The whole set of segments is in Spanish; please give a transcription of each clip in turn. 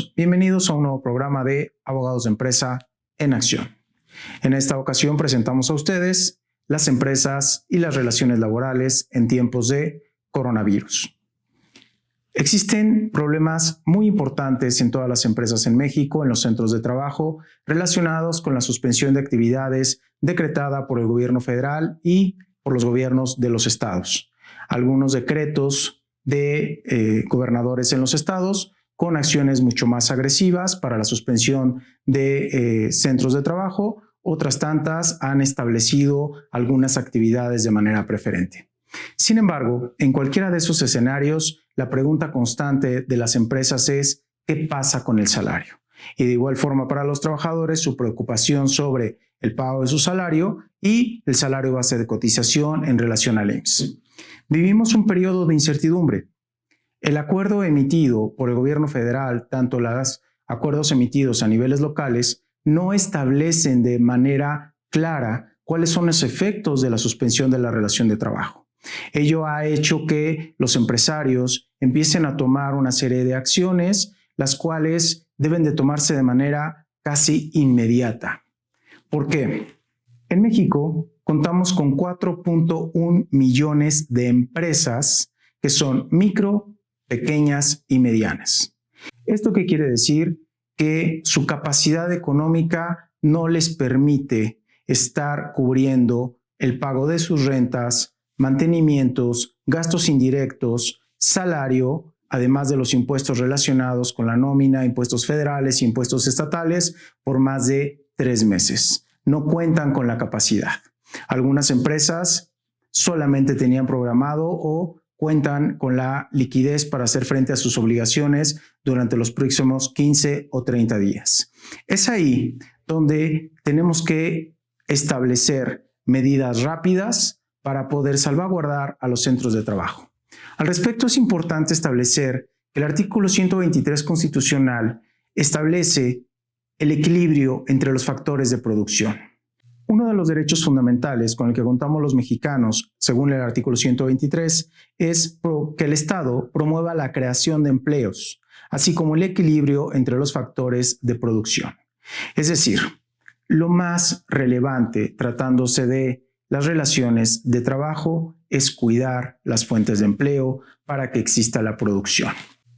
amigos, bienvenidos a un nuevo programa de Abogados de Empresa en Acción. En esta ocasión presentamos a ustedes las empresas y las relaciones laborales en tiempos de coronavirus. Existen problemas muy importantes en todas las empresas en México, en los centros de trabajo, relacionados con la suspensión de actividades decretada por el gobierno federal y por los gobiernos de los estados. Algunos decretos de gobernadores en los estados con acciones mucho más agresivas para la suspensión de centros de trabajo. Otras tantas han establecido algunas actividades de manera preferente. Sin embargo, en cualquiera de esos escenarios, la pregunta constante de las empresas es ¿qué pasa con el salario? Y de igual forma para los trabajadores, su preocupación sobre el pago de su salario y el salario base de cotización en relación al IMSS. Vivimos un periodo de incertidumbre. El acuerdo emitido por el gobierno federal, tanto los acuerdos emitidos a niveles locales, no establecen de manera clara cuáles son los efectos de la suspensión de la relación de trabajo. Ello ha hecho que los empresarios empiecen a tomar una serie de acciones, las cuales deben de tomarse de manera casi inmediata. ¿Por qué? En México contamos con 4.1 millones de empresas que son micro, pequeñas y medianas. ¿Esto qué quiere decir? Que su capacidad económica no les permite estar cubriendo el pago de sus rentas, mantenimientos, gastos indirectos, salario, además de los impuestos relacionados con la nómina, impuestos federales y impuestos estatales, por más de 3 meses. No cuentan con la capacidad. Algunas empresas solamente tenían programado o cuentan con la liquidez para hacer frente a sus obligaciones durante los próximos 15 o 30 días. Es ahí donde tenemos que establecer medidas rápidas para poder salvaguardar a los centros de trabajo. Al respecto, es importante establecer que el artículo 123 constitucional establece el equilibrio entre los factores de producción. Uno de los derechos fundamentales con el que contamos los mexicanos, según el artículo 123, es que el Estado promueva la creación de empleos, así como el equilibrio entre los factores de producción. Es decir, lo más relevante tratándose de las relaciones de trabajo es cuidar las fuentes de empleo para que exista la producción.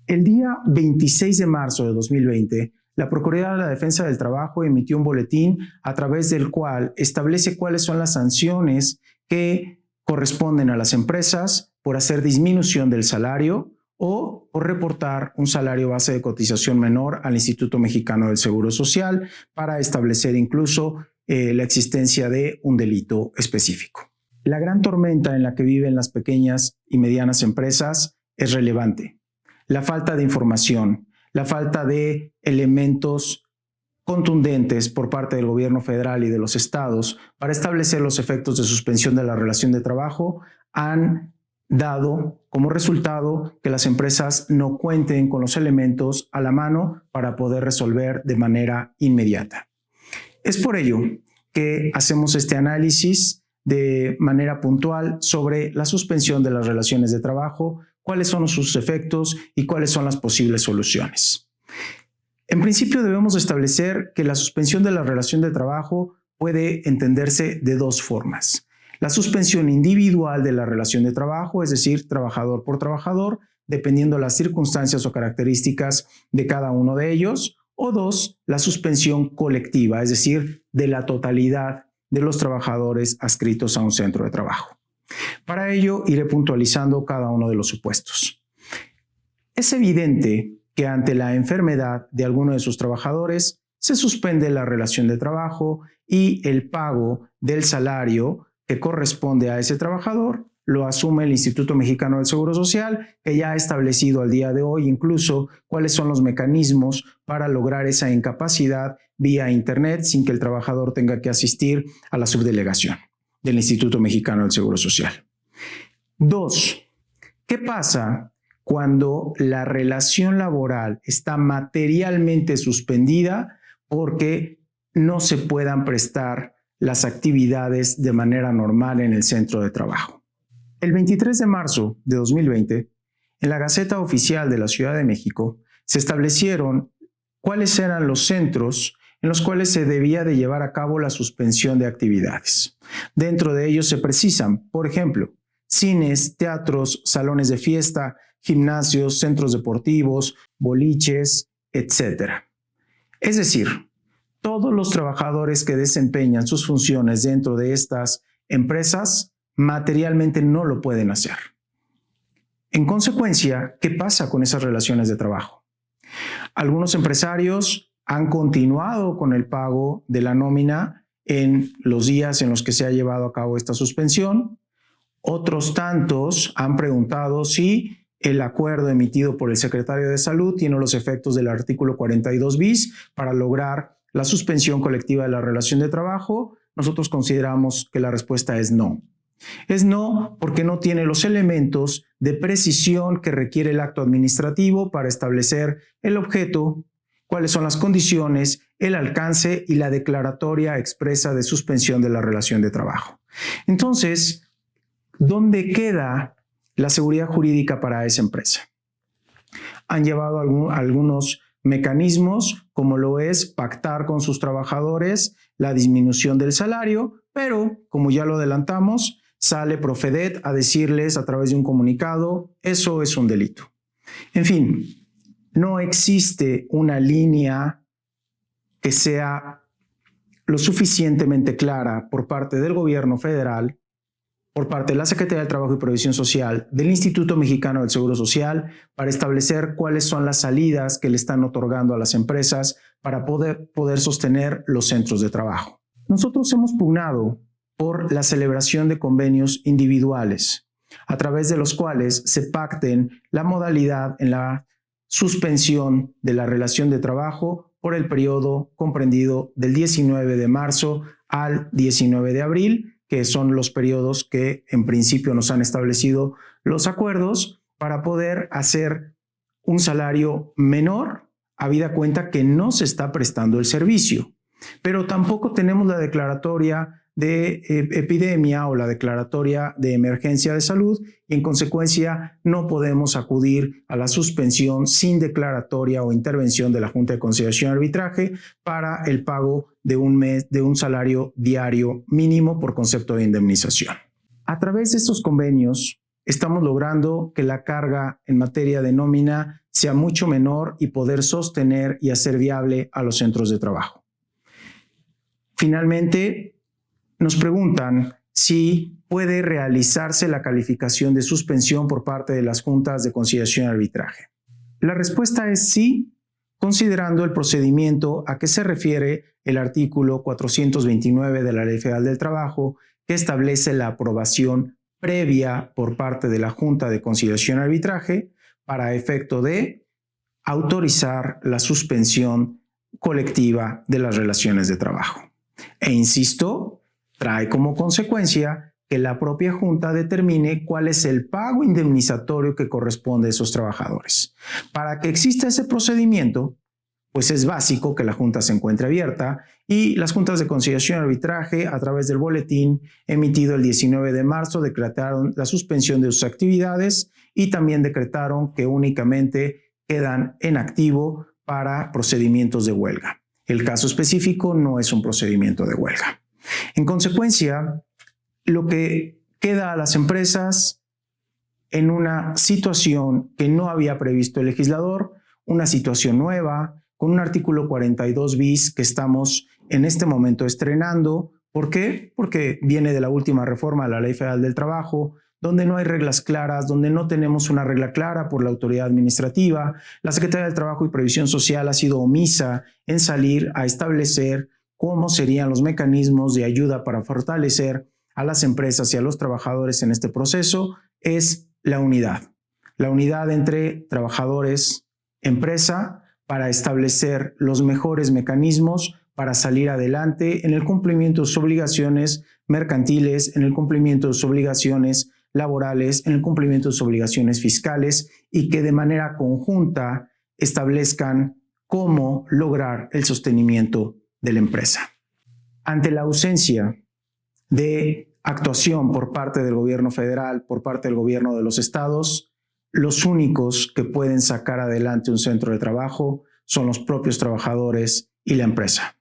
El día 26 de marzo de 2020, la Procuraduría de la Defensa del Trabajo emitió un boletín a través del cual establece cuáles son las sanciones que corresponden a las empresas por hacer disminución del salario o por reportar un salario base de cotización menor al Instituto Mexicano del Seguro Social para establecer incluso la existencia de un delito específico. La gran tormenta en la que viven las pequeñas y medianas empresas es relevante. La falta de información, la falta de elementos contundentes por parte del gobierno federal y de los estados para establecer los efectos de suspensión de la relación de trabajo han dado como resultado que las empresas no cuenten con los elementos a la mano para poder resolver de manera inmediata. Es por ello que hacemos este análisis de manera puntual sobre la suspensión de las relaciones de trabajo, cuáles son sus efectos y cuáles son las posibles soluciones. En principio debemos establecer que la suspensión de la relación de trabajo puede entenderse de dos formas. La suspensión individual de la relación de trabajo, es decir, trabajador por trabajador, dependiendo de las circunstancias o características de cada uno de ellos. O dos, la suspensión colectiva, es decir, de la totalidad de los trabajadores adscritos a un centro de trabajo. Para ello, iré puntualizando cada uno de los supuestos. Es evidente que ante la enfermedad de alguno de sus trabajadores, se suspende la relación de trabajo y el pago del salario que corresponde a ese trabajador lo asume el Instituto Mexicano del Seguro Social, que ya ha establecido al día de hoy incluso cuáles son los mecanismos para lograr esa incapacidad vía Internet sin que el trabajador tenga que asistir a la subdelegación del Instituto Mexicano del Seguro Social. 2. ¿Qué pasa cuando la relación laboral está materialmente suspendida porque no se puedan prestar las actividades de manera normal en el centro de trabajo? El 23 de marzo de 2020, en la Gaceta Oficial de la Ciudad de México, se establecieron cuáles eran los centros en los cuales se debía de llevar a cabo la suspensión de actividades. Dentro de ellos se precisan, por ejemplo, cines, teatros, salones de fiesta, gimnasios, centros deportivos, boliches, etc. Es decir, todos los trabajadores que desempeñan sus funciones dentro de estas empresas materialmente no lo pueden hacer. En consecuencia, ¿qué pasa con esas relaciones de trabajo? Algunos empresarios han continuado con el pago de la nómina en los días en los que se ha llevado a cabo esta suspensión. Otros tantos han preguntado si el acuerdo emitido por el secretario de Salud tiene los efectos del artículo 42 bis para lograr la suspensión colectiva de la relación de trabajo. Nosotros consideramos que la respuesta es no. Es no porque no tiene los elementos de precisión que requiere el acto administrativo para establecer el objeto, cuáles son las condiciones, el alcance y la declaratoria expresa de suspensión de la relación de trabajo. Entonces, ¿dónde queda la seguridad jurídica para esa empresa? Han llevado algunos mecanismos, como lo es pactar con sus trabajadores la disminución del salario, pero, como ya lo adelantamos, sale Profedet a decirles a través de un comunicado, eso es un delito. En fin, no existe una línea que sea lo suficientemente clara por parte del gobierno federal, por parte de la Secretaría del Trabajo y Previsión Social, del Instituto Mexicano del Seguro Social, para establecer cuáles son las salidas que le están otorgando a las empresas para poder sostener los centros de trabajo. Nosotros hemos pugnado por la celebración de convenios individuales, a través de los cuales se pacten la modalidad en la suspensión de la relación de trabajo por el periodo comprendido del 19 de marzo al 19 de abril, que son los periodos que en principio nos han establecido los acuerdos para poder hacer un salario menor, habida cuenta que no se está prestando el servicio. Pero tampoco tenemos la declaratoria de epidemia o la declaratoria de emergencia de salud y en consecuencia no podemos acudir a la suspensión sin declaratoria o intervención de la Junta de Conciliación y Arbitraje para el pago de un mes de un salario diario mínimo por concepto de indemnización. A través de estos convenios estamos logrando que la carga en materia de nómina sea mucho menor y poder sostener y hacer viable a los centros de trabajo. Finalmente, nos preguntan si puede realizarse la calificación de suspensión por parte de las juntas de conciliación y arbitraje. La respuesta es sí, considerando el procedimiento a que se refiere el artículo 429 de la Ley Federal del Trabajo, que establece la aprobación previa por parte de la Junta de Conciliación y Arbitraje para efecto de autorizar la suspensión colectiva de las relaciones de trabajo. E insisto, trae como consecuencia que la propia Junta determine cuál es el pago indemnizatorio que corresponde a esos trabajadores. Para que exista ese procedimiento, pues es básico que la Junta se encuentre abierta y las juntas de conciliación y arbitraje, a través del boletín emitido el 19 de marzo, decretaron la suspensión de sus actividades y también decretaron que únicamente quedan en activo para procedimientos de huelga. El caso específico no es un procedimiento de huelga. En consecuencia, lo que queda a las empresas en una situación que no había previsto el legislador, una situación nueva, con un artículo 42 bis que estamos en este momento estrenando. ¿Por qué? Porque viene de la última reforma de la Ley Federal del Trabajo, donde no hay reglas claras, donde no tenemos una regla clara por la autoridad administrativa. La Secretaría del Trabajo y Previsión Social ha sido omisa en salir a establecer cómo serían los mecanismos de ayuda para fortalecer a las empresas y a los trabajadores en este proceso. Es la unidad entre trabajadores, empresa, para establecer los mejores mecanismos para salir adelante en el cumplimiento de sus obligaciones mercantiles, en el cumplimiento de sus obligaciones laborales, en el cumplimiento de sus obligaciones fiscales y que de manera conjunta establezcan cómo lograr el sostenimiento de la empresa. Ante la ausencia de actuación por parte del gobierno federal, por parte del gobierno de los estados, los únicos que pueden sacar adelante un centro de trabajo son los propios trabajadores y la empresa.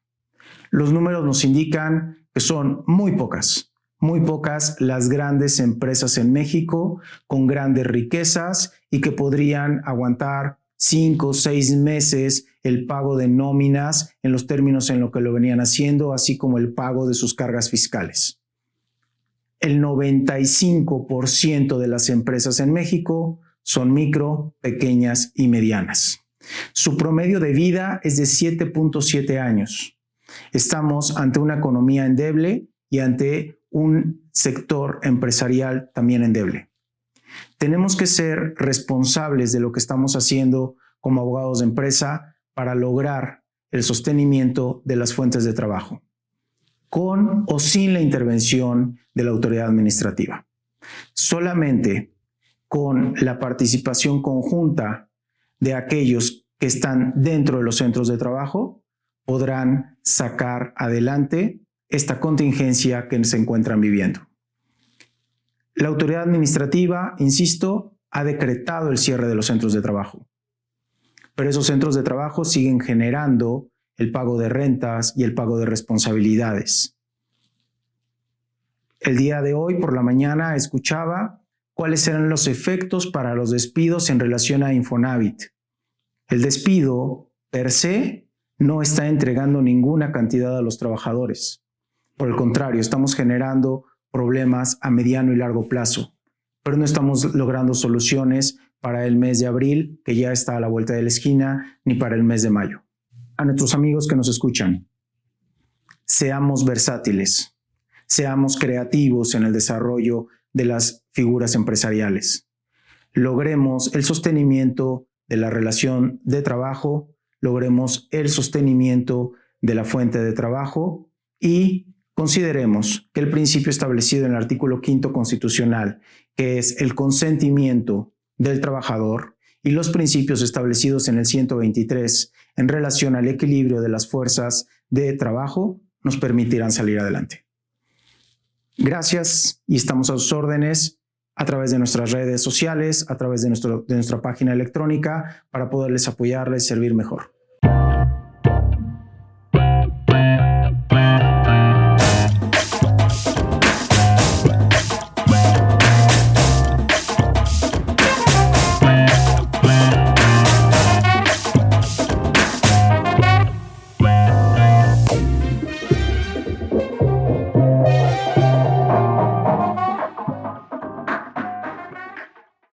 Los números nos indican que son muy pocas las grandes empresas en México con grandes riquezas y que podrían aguantar 5 o 6 meses el pago de nóminas en los términos en lo que lo venían haciendo, así como el pago de sus cargas fiscales. El 95% de las empresas en México son micro, pequeñas y medianas. Su promedio de vida es de 7.7 años. Estamos ante una economía endeble y ante un sector empresarial también endeble. Tenemos que ser responsables de lo que estamos haciendo como abogados de empresa para lograr el sostenimiento de las fuentes de trabajo, con o sin la intervención de la autoridad administrativa. Solamente con la participación conjunta de aquellos que están dentro de los centros de trabajo podrán sacar adelante esta contingencia que se encuentran viviendo. La autoridad administrativa, insisto, ha decretado el cierre de los centros de trabajo, pero esos centros de trabajo siguen generando el pago de rentas y el pago de responsabilidades. El día de hoy, por la mañana, escuchaba cuáles eran los efectos para los despidos en relación a Infonavit. El despido, per se, no está entregando ninguna cantidad a los trabajadores. Por el contrario, estamos generando problemas a mediano y largo plazo, pero no estamos logrando soluciones para el mes de abril, que ya está a la vuelta de la esquina, ni para el mes de mayo. A nuestros amigos que nos escuchan, seamos versátiles, seamos creativos en el desarrollo de las figuras empresariales. Logremos el sostenimiento de la relación de trabajo, logremos el sostenimiento de la fuente de trabajo y consideremos que el principio establecido en el artículo 5º constitucional, que es el consentimiento del trabajador, y los principios establecidos en el 123 en relación al equilibrio de las fuerzas de trabajo, nos permitirán salir adelante. Gracias y estamos a sus órdenes a través de nuestras redes sociales, a través de nuestra página electrónica para poderles apoyarles y servir mejor.